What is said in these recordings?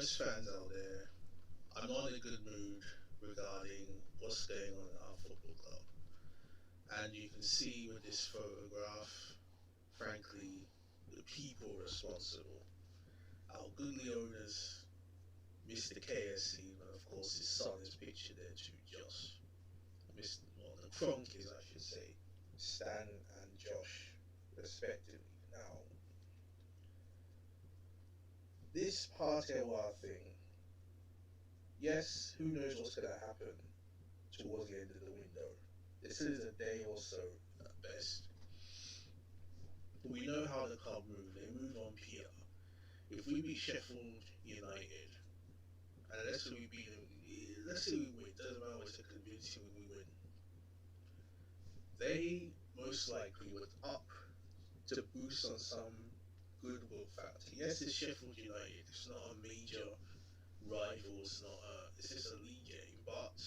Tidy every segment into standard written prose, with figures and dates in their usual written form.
most fans out there are not in a good mood regarding what's going on in our football club. And you can see with this photograph, frankly, the people responsible. Our goodly owners, Mr. KSE, and of course his son is pictured there too, Josh. Well, the Cronkies, I should say, Stan and Josh, respectively. Now, this Partewa thing, yes, who knows what's going to happen towards the end of the window. This is a day or so at best. We know how the club move. They move on PR. If we beat Sheffield United, and let's say we beat them, let's say we win, doesn't matter what's a convincing we win. They most likely would up to boost on some goodwill factor. Yes, it's Sheffield United. It's not a major rival. It's just a league game, but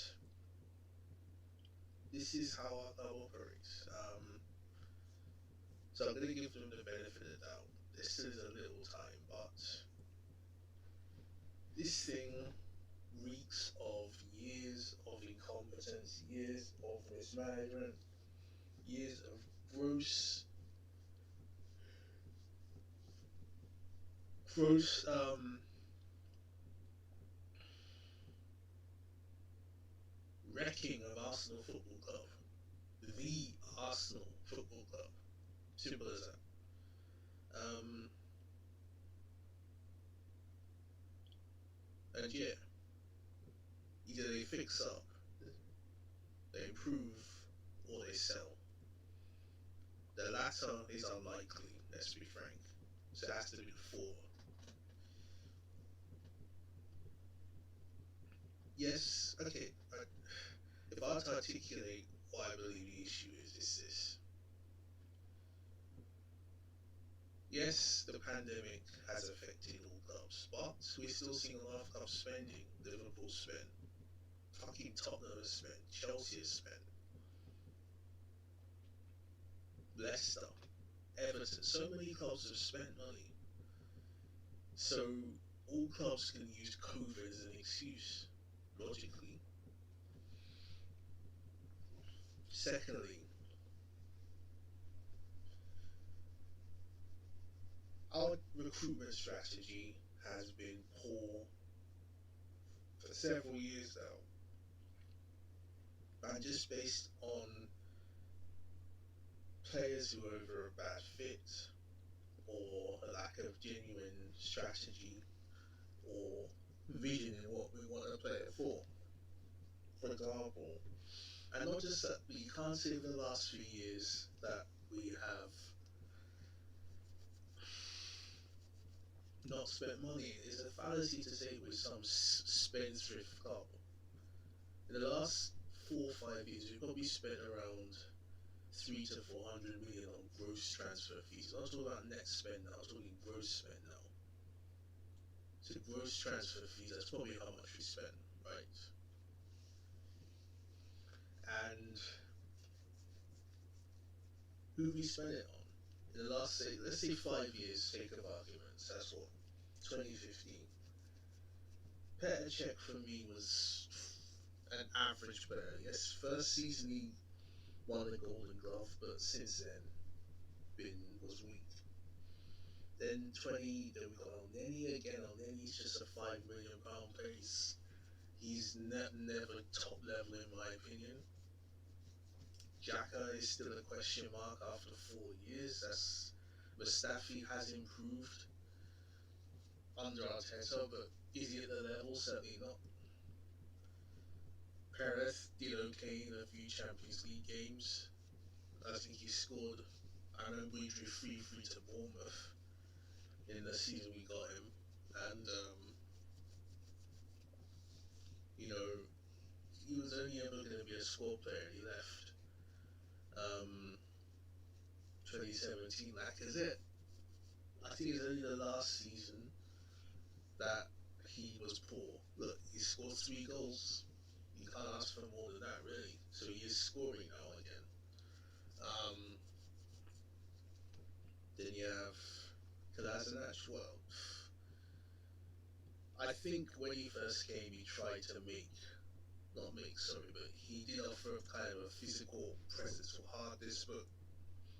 this is how our club operates. So I'm going to give them the benefit of the doubt. This is a little time, but this thing reeks of years of incompetence, years of mismanagement, years of gross wrecking of Arsenal Football Club. The Arsenal Football Club. Simple as that. And yeah, either they fix up, they improve, or they sell. The latter is unlikely, let's be frank. So it has to be the four. Yes, okay. If I were to articulate what I believe the issue is, it's this. Yes, the pandemic has affected all clubs, but we're still seeing a lot of clubs spending. Liverpool spent, fucking Tottenham has spent, Chelsea has spent, Leicester, Everton, so many clubs have spent money. So all clubs can use COVID as an excuse, logically. Secondly, our recruitment strategy has been poor for several years now. And just based on players who are over a bad fit, or a lack of genuine strategy or vision in what we want a player for example. And not just that, but you can't say over the last few years that we have not spent money. It's a fallacy to say we're some spendthrift club. In the last 4 or 5 years, we've probably spent around 300 to 400 million on gross transfer fees. I'm not talking about net spend now, I'm talking gross spend now. So gross transfer fees, that's probably how much we spend, right? And who we spend it on? In the last, say, let's say 5 years, sake of arguments, that's what, 2015. Petr Cech for me was an average player. Yes, first season he won the Golden Glove, but since then was weak. Then we got Elneny again. Elneny's just a £5 million pace. He's never top level in my opinion. Xhaka is still a question mark after 4 years. Mustafi has improved under Arteta, but is he at the level? Certainly not. Perez did okay in a few Champions League games. I think he scored. I remember he drew 3-3 to Bournemouth in the season we got him, and he was only ever going to be a squad player, and he left. 2017, Lacazette. I think it's only the last season that he was poor. Look, he scored 3 goals. You can't ask for more than that, really. So he is scoring now again. Then you have Kolasinac. Well, I think when he first came, he tried to not make, sorry, but he did offer kind of a physical presence or hardness, but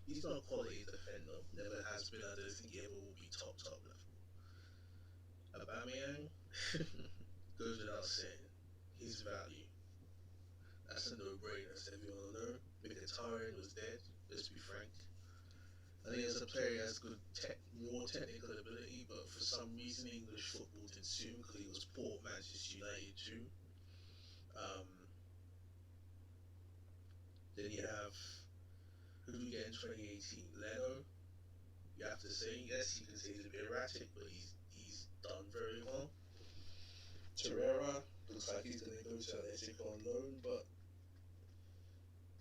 he's not a quality defender. Never has been. I don't think he ever will be top level. Aubameyang goes without saying. His value. That's a no-brainer, as everyone will know. Mkhitaryan was dead. Let's be frank. I think as a player, he has good, raw technical ability, but for some reason, English football didn't suit him because he was poor at Manchester United too. Um, then you have who do we get in 2018? Leno. You have to say, yes, you can say he's a bit erratic, but he's done very well. Torreira looks like he's going to go to Atletico on loan, but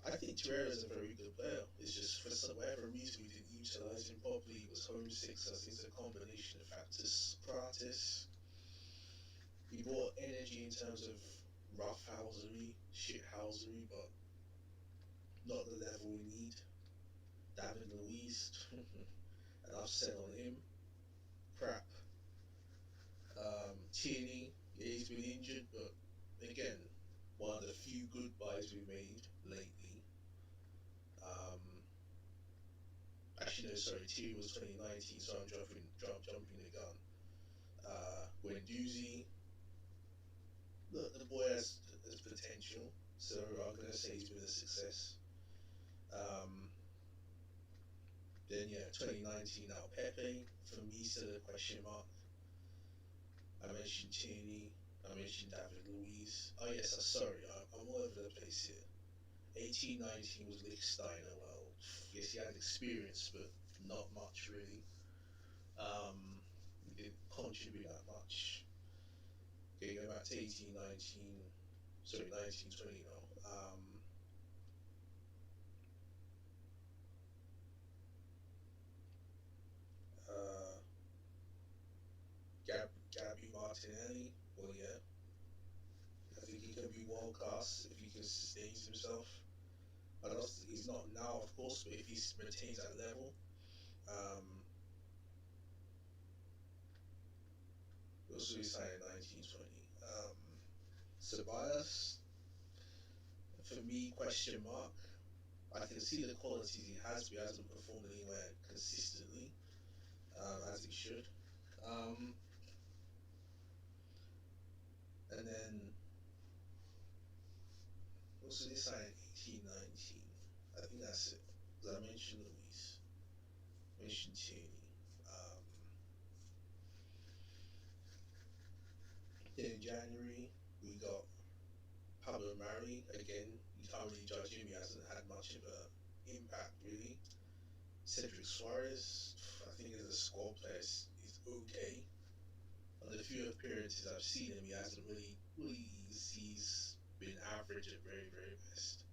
I think Torreira is a very good player. It's just for some whatever reason we didn't utilize him properly. He was homesick, so I think it's a combination of factors. Pratis, he brought energy in terms of roughhousery, shithousery, but not the level we need. David Luiz, and I've said on him, crap. Tierney, yeah, he's been injured, but again, one of the few good buys we made lately. Actually, no, sorry, Tierney was 2019, so I'm jumping the gun. Guendouzi, look, the boy has potential, so I'm going to say he's been a success. Then, yeah, 2019 now, Pepe, for me, still a question mark. I mentioned Tierney, I mentioned David Luiz. Oh yes, sorry, I'm all over the place here. 18-19 was Lichtsteiner. Well, yes, he had experience, but not much really. He didn't contribute that much. Okay, going back to 18-19, sorry, 19-20 now. Gabby Martinelli, well, yeah, I think he can be world class if he can sustain himself. I don't, he's not now, of course, but if he maintains that level, also he signed in 1920. Ceballos, for me, question mark. I can see the qualities he has, but he hasn't performed anywhere consistently, as he should. And then also they signed 18-19. I think that's it. As I mentioned Luis, mentioned Tierney. Then in January we got Pablo Mari again. You can't really judge him. He hasn't had much of an impact really. Cedric Suarez, I think as a squad player, he's okay. On the few appearances I've seen him, he hasn't really he's been average at very best.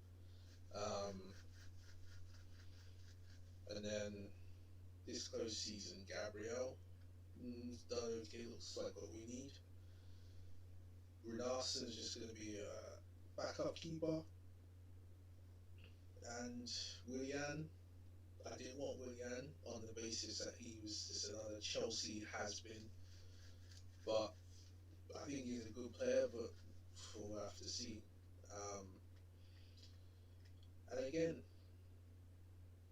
And then this close season, Gabriel, done okay. Looks like what we need. Runarsson is just going to be a backup keeper, and Willian. I didn't want Willian on the basis that he was just another Chelsea has-been, but I think he's a good player, but we'll have to see. And again,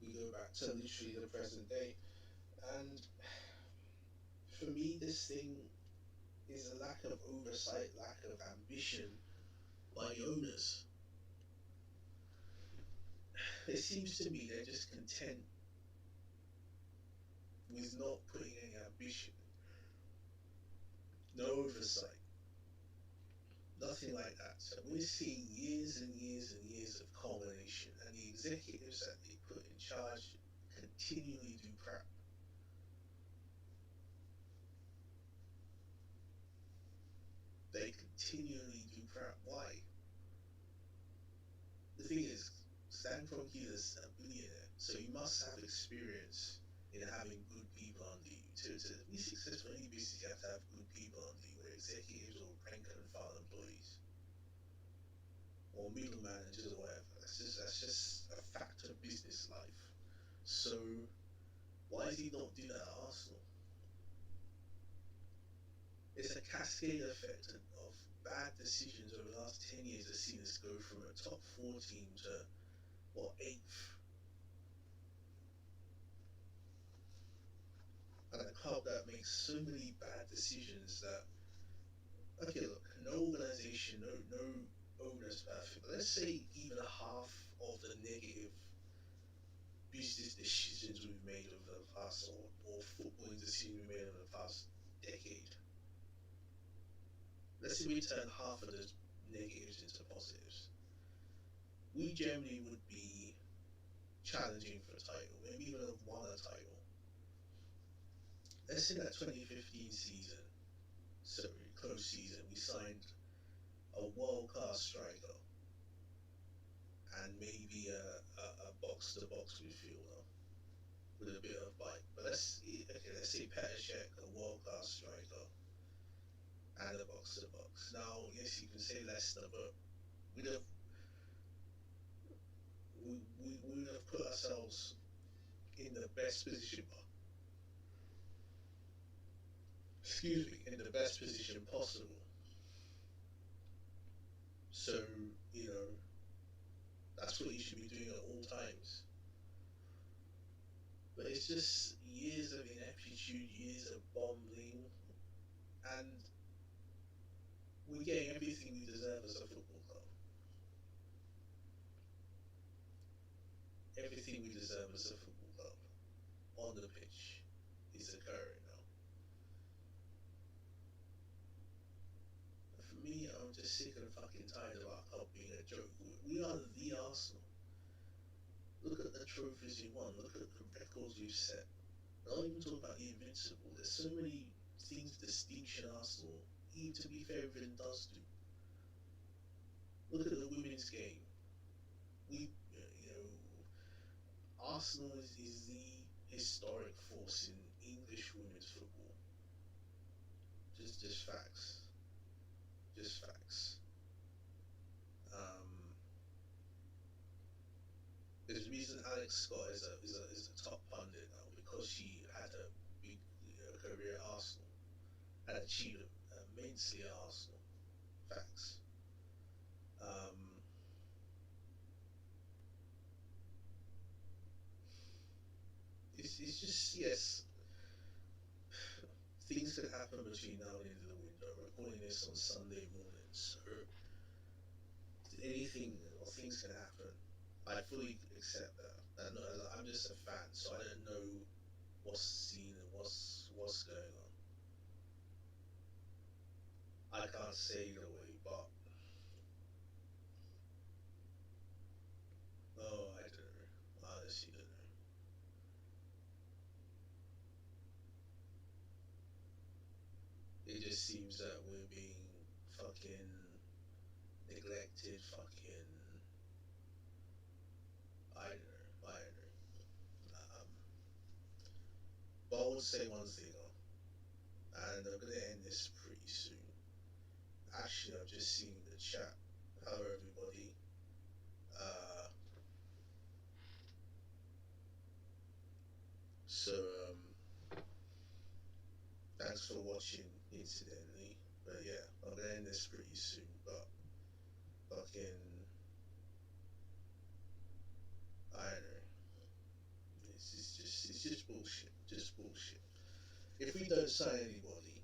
we go back to literally the present day, and for me, this thing is a lack of oversight, lack of ambition by the owners. It seems to me they're just content with not putting any ambition, no oversight, nothing like that. So we're seeing years and years and years of culmination, and the executives that they put in charge continually do crap. They continually do crap. Why? The thing is, Stan Kroenke is a billionaire, so you must have experience in having good people under you. To be successful in any business, you have to have good people under you, whether executives or rank and file employees, or middle managers or whatever. That's just a fact of business life. So why does he not do that at Arsenal? It's a cascade effect of bad decisions over the last 10 years has seen us go from a top 4 team to, what, 8th? And a club that makes so many bad decisions that, okay, look, no organization, no owner's perfect, but let's say even half of the negative business decisions we've made over the past, or footballing decisions we made over the past decade. Let's say we turn half of those negatives into positives. We generally would be challenging for a title, maybe even have won a title. Let's say that 2015 season, sorry, close season, we signed a world-class striker and maybe a box-to-box midfielder with a bit of bite. But let's say Petr Cech, a world-class striker, and a box-to-box. Now, yes, you can say Leicester, but we'd have we would have put ourselves in the best position. Excuse me, in the best position possible. So, you know, that's what you should be doing at all times. But it's just years of ineptitude, years of bumbling, and we're getting everything we deserve as a football club. Everything we deserve as a football club on the pitch is occurring now. And for me, I'm just sick and fucking tired of our club being a joke. We are the Arsenal. Look at the trophies you won. Look at the records you set. Not even talk about the invincible. There's so many things distinction Arsenal, even to be fair, even does do. Look at the women's game. Arsenal is the historic force in English women's football. Just facts. Just facts. There's a reason Alex Scott is a top pundit now, because she had a big career at Arsenal and achieved immensely at Arsenal. Facts. It's just, yes, things could happen between now and the end of the window. We're recording this on Sunday morning, so anything or things can happen. I fully accept that. I'm just a fan, so I don't know what's seen and what's going on. I can't say either way, but I don't know. I honestly don't know. It just seems that we're being fucking neglected, fucking. I don't know. But I would say one thing, and I'm gonna end this pretty soon. Actually, I've just seen the chat. Hello, everybody. So, thanks for watching, incidentally. But yeah, I'm gonna end this pretty soon. But fucking, I don't know. It's just bullshit. Just bullshit. If we don't sign anybody,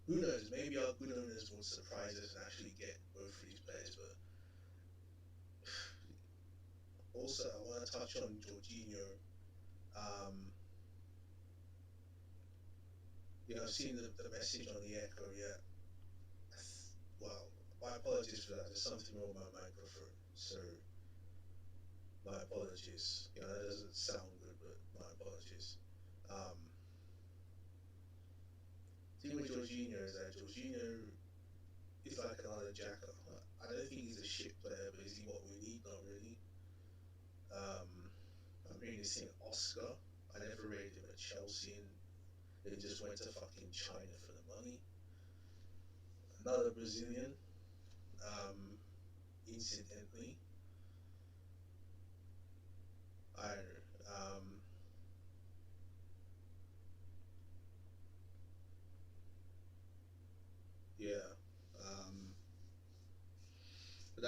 who knows? Maybe our good owners will surprise us and actually get both of these players. But also, I want to touch on Jorginho. I've seen the message on the echo yet. Well, my apologies for that. There's something wrong with my microphone, so my apologies. That doesn't sound good, but my apologies. The thing with Jorginho is that Jorginho is like another Xhaka. I don't think he's a shit player, but is he what we need? Not really. I'm really seeing Oscar. I never rated him at Chelsea, and they just went to fucking China for the money. Another Brazilian, incidentally. I don't know.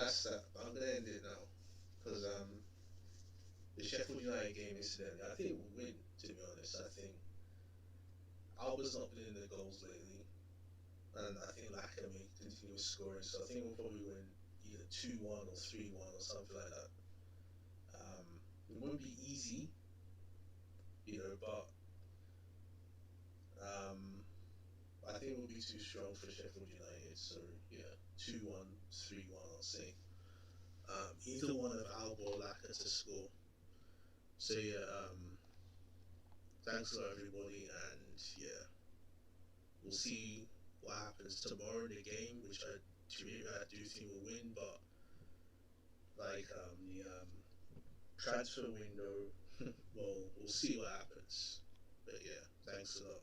that's that. I'm gonna end it now because the Sheffield United game incidentally, I think we'll win. To be honest, I think Alba's not been in the goals lately, and I think Laka may continue scoring. So I think we'll probably win either 2-1 or 3-1 or something like that. It won't be easy, but um, I think we'll be too strong for Sheffield United. So yeah, 2-1, 3-1, I'll say. Either one of Alba or Laka to score. So yeah, thanks a lot everybody, and yeah, we'll see what happens tomorrow in the game, which I do think we'll win, but like the transfer window, well, we'll see what happens. But yeah, thanks a lot.